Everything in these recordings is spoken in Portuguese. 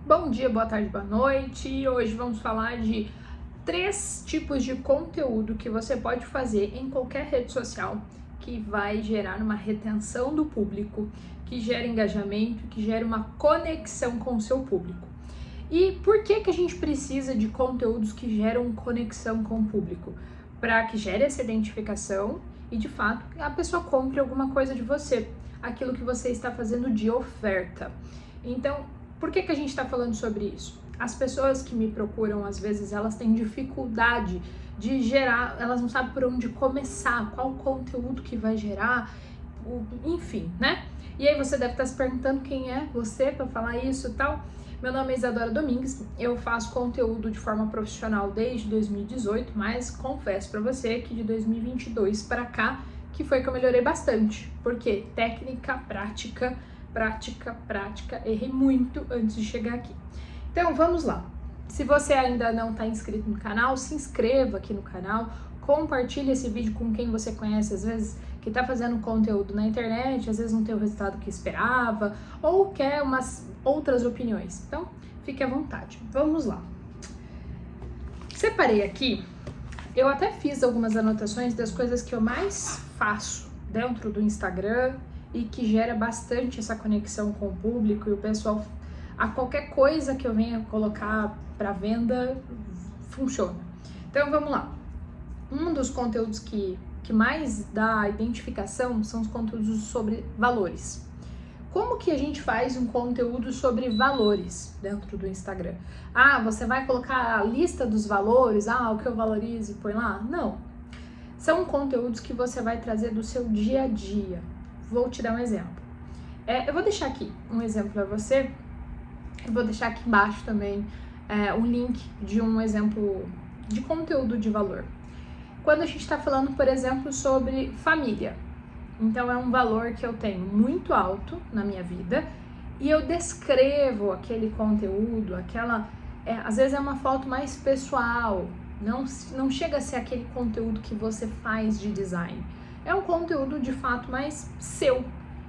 Bom dia, boa tarde, boa noite. E hoje vamos falar de 3 tipos de conteúdo que você pode fazer em qualquer rede social que vai gerar uma retenção do público, que gera engajamento, que gera uma conexão com o seu público. E por que a gente precisa de conteúdos que geram conexão com o público? Para que gere essa identificação e, de fato, a pessoa compre alguma coisa de você, aquilo que você está fazendo de oferta. Então, por que a gente está falando sobre isso? As pessoas que me procuram, às vezes, elas têm dificuldade de gerar, elas não sabem por onde começar, qual conteúdo que vai gerar, enfim, né? E aí você deve estar se perguntando quem é você para falar isso e tal. Meu nome é Isadora Domingues, eu faço conteúdo de forma profissional desde 2018, mas confesso para você que de 2022 para cá, que foi que eu melhorei bastante, porque técnica, prática, errei muito antes de chegar aqui. Então vamos lá. Se você ainda não está inscrito no canal, se inscreva aqui no canal, compartilhe esse vídeo com quem você conhece, às vezes que está fazendo conteúdo na internet, às vezes não tem o resultado que esperava, ou quer umas outras opiniões. Então, fique à vontade. Vamos lá. Separei aqui, eu até fiz algumas anotações das coisas que eu mais faço dentro do Instagram e que gera bastante essa conexão com o público e o pessoal, a qualquer coisa que eu venha colocar para venda, funciona. Então vamos lá. Um dos conteúdos que mais dá identificação são os conteúdos sobre valores. Como que a gente faz um conteúdo sobre valores dentro do Instagram? Ah, você vai colocar a lista dos valores, o que eu valorizo e põe lá? Não. São conteúdos que você vai trazer do seu dia a dia. Vou te dar um exemplo. Eu vou deixar aqui um exemplo para você. Eu vou deixar aqui embaixo também um link de um exemplo de conteúdo de valor. Quando a gente está falando, por exemplo, sobre família. Então é um valor que eu tenho muito alto na minha vida e eu descrevo aquele conteúdo, às vezes é uma foto mais pessoal, não chega a ser aquele conteúdo que você faz de design. É um conteúdo de fato mais seu,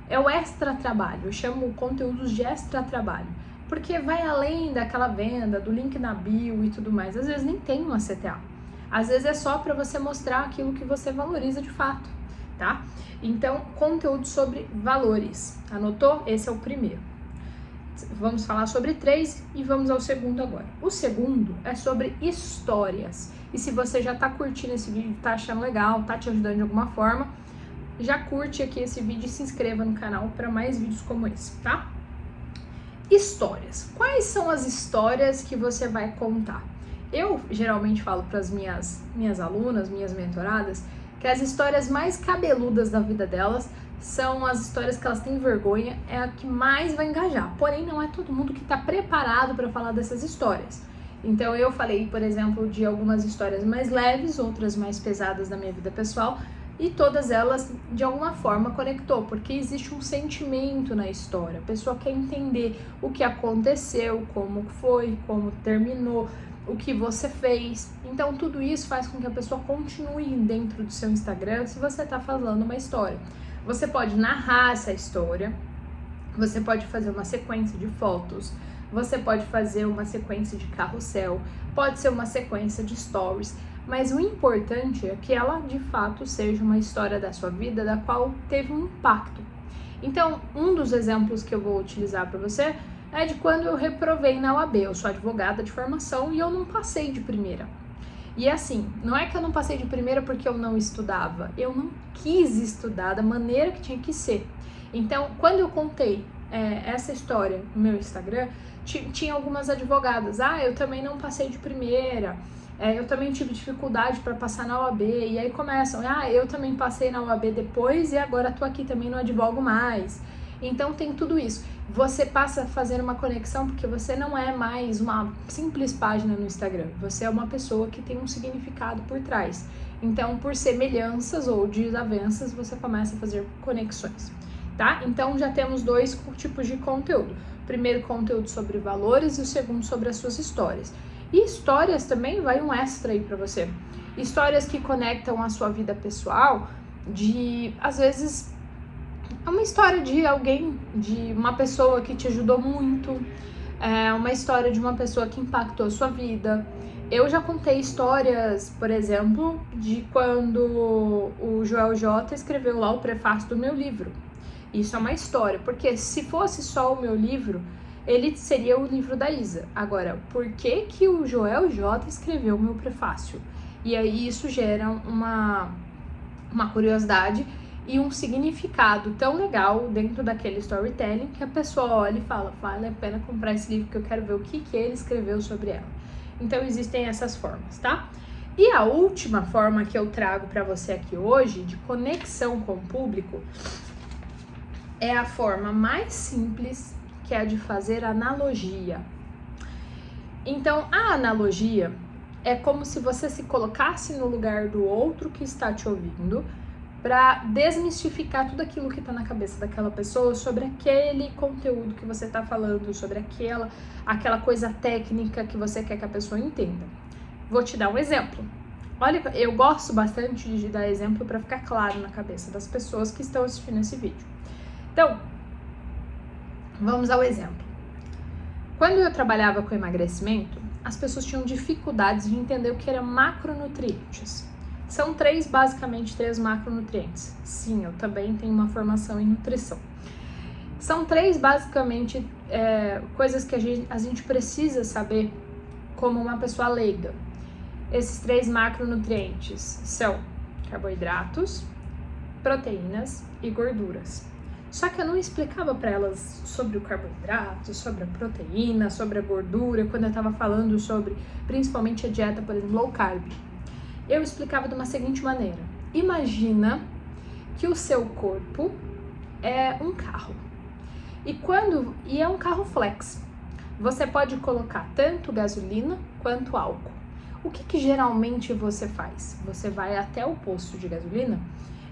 é o extra trabalho, eu chamo conteúdos de extra trabalho, porque vai além daquela venda, do link na bio e tudo mais, às vezes nem tem uma CTA, às vezes é só para você mostrar aquilo que você valoriza de fato, tá? Então, conteúdo sobre valores, anotou? Esse é o primeiro. Vamos falar sobre 3 e vamos ao segundo agora. O segundo é sobre histórias. E se você já tá curtindo esse vídeo, tá achando legal, tá te ajudando de alguma forma, já curte aqui esse vídeo e se inscreva no canal para mais vídeos como esse, tá? Histórias. Quais são as histórias que você vai contar? Eu geralmente falo para as minhas alunas, minhas mentoradas, que as histórias mais cabeludas da vida delas são as histórias que elas têm vergonha, é a que mais vai engajar. Porém, não é todo mundo que está preparado para falar dessas histórias. Então, eu falei, por exemplo, de algumas histórias mais leves, outras mais pesadas da minha vida pessoal, e todas elas, de alguma forma, conectou, porque existe um sentimento na história. A pessoa quer entender o que aconteceu, como foi, como terminou, o que você fez. Então, tudo isso faz com que a pessoa continue dentro do seu Instagram se você está falando uma história. Você pode narrar essa história, você pode fazer uma sequência de fotos, você pode fazer uma sequência de carrossel, pode ser uma sequência de stories, mas o importante é que ela, de fato, seja uma história da sua vida, da qual teve um impacto. Então, um dos exemplos que eu vou utilizar para você é de quando eu reprovei na UAB. Eu sou advogada de formação e eu não passei de primeira. E assim, não é que eu não passei de primeira porque eu não estudava, eu não quis estudar da maneira que tinha que ser. Então, quando eu contei essa história no meu Instagram, tinha algumas advogadas, eu também não passei de primeira, eu também tive dificuldade para passar na UAB, e aí começam, eu também passei na UAB depois e agora tô aqui também, não advogo mais. Então tem tudo isso. Você passa a fazer uma conexão porque você não é mais uma simples página no Instagram. Você é uma pessoa que tem um significado por trás. Então, por semelhanças ou desavenças, você começa a fazer conexões, tá? Então, já temos 2 tipos de conteúdo. O primeiro, conteúdo sobre valores, e o segundo, sobre as suas histórias. E histórias também vai um extra aí pra você. Histórias que conectam a sua vida pessoal, às vezes, é uma história de alguém, de uma pessoa que te ajudou muito, uma história de uma pessoa que impactou a sua vida. Eu já contei histórias, por exemplo, de quando o Joel J escreveu lá o prefácio do meu livro. Isso é uma história, porque se fosse só o meu livro, ele seria o livro da Isa. Agora, por que o Joel J escreveu o meu prefácio? E aí isso gera uma curiosidade e um significado tão legal dentro daquele storytelling que a pessoa olha e fala, vale a pena comprar esse livro que eu quero ver o que ele escreveu sobre ela. Então existem essas formas, tá? E a última forma que eu trago para você aqui hoje, de conexão com o público, é a forma mais simples, que é a de fazer analogia. Então, a analogia é como se você se colocasse no lugar do outro que está te ouvindo, para desmistificar tudo aquilo que está na cabeça daquela pessoa sobre aquele conteúdo que você está falando, sobre aquela coisa técnica que você quer que a pessoa entenda. Vou te dar um exemplo. Olha, eu gosto bastante de dar exemplo para ficar claro na cabeça das pessoas que estão assistindo esse vídeo. Então, vamos ao exemplo. Quando eu trabalhava com emagrecimento, as pessoas tinham dificuldades de entender o que eram macronutrientes. São basicamente três macronutrientes. Sim, eu também tenho uma formação em nutrição. São três, basicamente, coisas que a gente precisa saber como uma pessoa leiga. Esses três macronutrientes são carboidratos, proteínas e gorduras. Só que eu não explicava para elas sobre o carboidrato, sobre a proteína, sobre a gordura, quando eu estava falando sobre, principalmente a dieta, por exemplo, low carb. Eu explicava de uma seguinte maneira. Imagina que o seu corpo é um carro. E é um carro flex. Você pode colocar tanto gasolina quanto álcool. O que geralmente você faz? Você vai até o posto de gasolina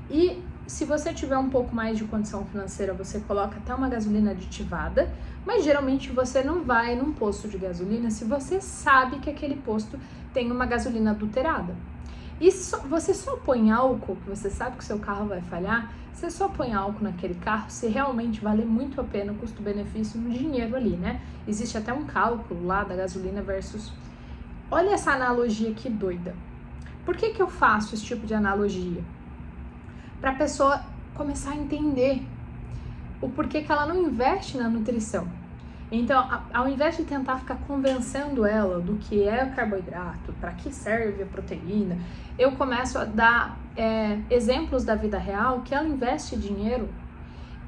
e, se você tiver um pouco mais de condição financeira, você coloca até uma gasolina aditivada, mas geralmente você não vai num posto de gasolina se você sabe que aquele posto tem uma gasolina adulterada. E você só põe álcool, que você sabe que o seu carro vai falhar, você só põe álcool naquele carro se realmente vale muito a pena o custo-benefício no dinheiro ali, né? Existe até um cálculo lá da gasolina versus... Olha essa analogia que doida. Por que eu faço esse tipo de analogia? Para a pessoa começar a entender o porquê que ela não investe na nutrição. Então, ao invés de tentar ficar convencendo ela do que é o carboidrato, para que serve a proteína, eu começo a dar exemplos da vida real que ela investe dinheiro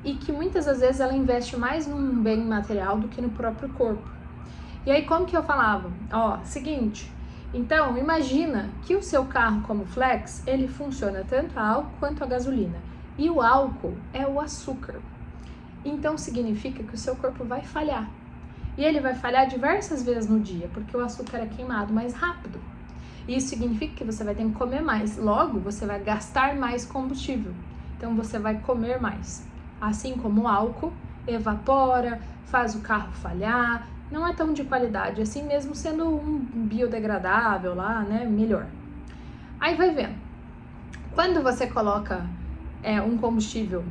e que muitas das vezes ela investe mais num bem material do que no próprio corpo. E aí, como que eu falava? Seguinte, então imagina que o seu carro como flex, ele funciona tanto a álcool quanto a gasolina. E o álcool é o açúcar. Então significa que o seu corpo vai falhar. E ele vai falhar diversas vezes no dia, porque o açúcar é queimado mais rápido. Isso significa que você vai ter que comer mais. Logo, você vai gastar mais combustível. Então você vai comer mais. Assim como o álcool evapora, faz o carro falhar, não é tão de qualidade, assim mesmo sendo um biodegradável lá, né, melhor. Aí vai vendo. Quando você coloca um combustível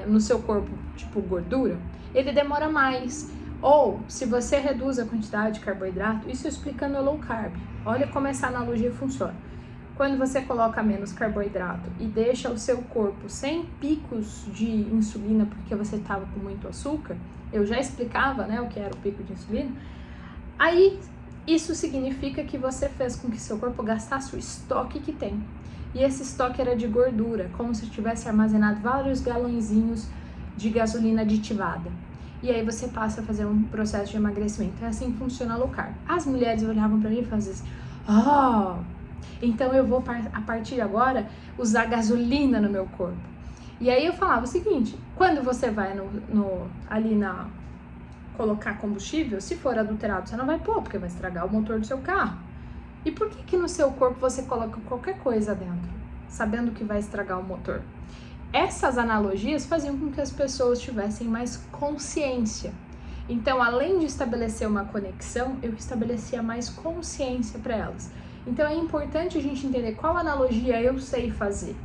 no seu corpo, tipo gordura, ele demora mais. Ou, se você reduz a quantidade de carboidrato, isso explicando o low carb. Olha como essa analogia funciona. Quando você coloca menos carboidrato e deixa o seu corpo sem picos de insulina porque você estava com muito açúcar, eu já explicava, né, o que era o pico de insulina, aí isso significa que você fez com que seu corpo gastasse o estoque que tem. E esse estoque era de gordura, como se tivesse armazenado vários galõezinhos de gasolina aditivada. E aí você passa a fazer um processo de emagrecimento. É assim que funciona a low carb. As mulheres olhavam pra mim e faziam assim, então eu vou a partir de agora usar gasolina no meu corpo. E aí eu falava o seguinte, quando você vai colocar combustível, se for adulterado, você não vai pôr, porque vai estragar o motor do seu carro. E por que no seu corpo você coloca qualquer coisa dentro, sabendo que vai estragar o motor? Essas analogias faziam com que as pessoas tivessem mais consciência. Então, além de estabelecer uma conexão, eu estabelecia mais consciência para elas. Então, é importante a gente entender qual analogia eu sei fazer.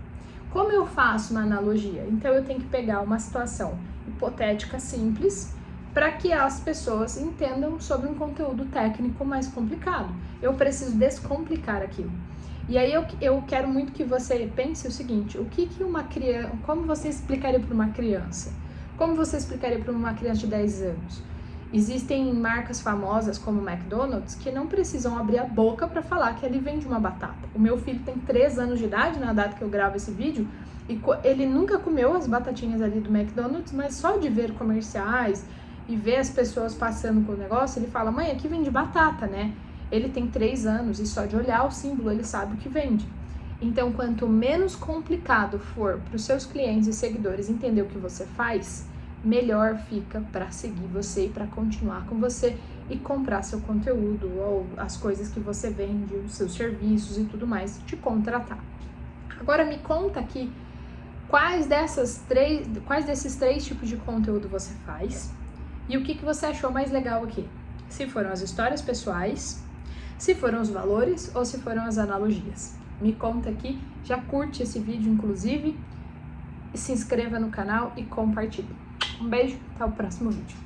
Como eu faço uma analogia? Então, eu tenho que pegar uma situação hipotética simples, para que as pessoas entendam sobre um conteúdo técnico mais complicado. Eu preciso descomplicar aquilo. E aí eu quero muito que você pense o seguinte: o que uma criança, como você explicaria para uma criança? Como você explicaria para uma criança de 10 anos? Existem marcas famosas como o McDonald's que não precisam abrir a boca para falar que ele vende uma batata. O meu filho tem 3 anos de idade na data que eu gravo esse vídeo e ele nunca comeu as batatinhas ali do McDonald's, mas só de ver comerciais e ver as pessoas passando com o negócio, ele fala: mãe, aqui vende batata, né? Ele tem 3 anos e só de olhar o símbolo ele sabe o que vende. Então, quanto menos complicado for para os seus clientes e seguidores entender o que você faz, melhor fica para seguir você e para continuar com você e comprar seu conteúdo ou as coisas que você vende, os seus serviços e tudo mais, te contratar. Agora me conta aqui quais desses 3 tipos de conteúdo você faz e o que você achou mais legal aqui. Se foram as histórias pessoais, se foram os valores ou se foram as analogias. Me conta aqui, já curte esse vídeo inclusive, se inscreva no canal e compartilhe. Um beijo, até o próximo vídeo.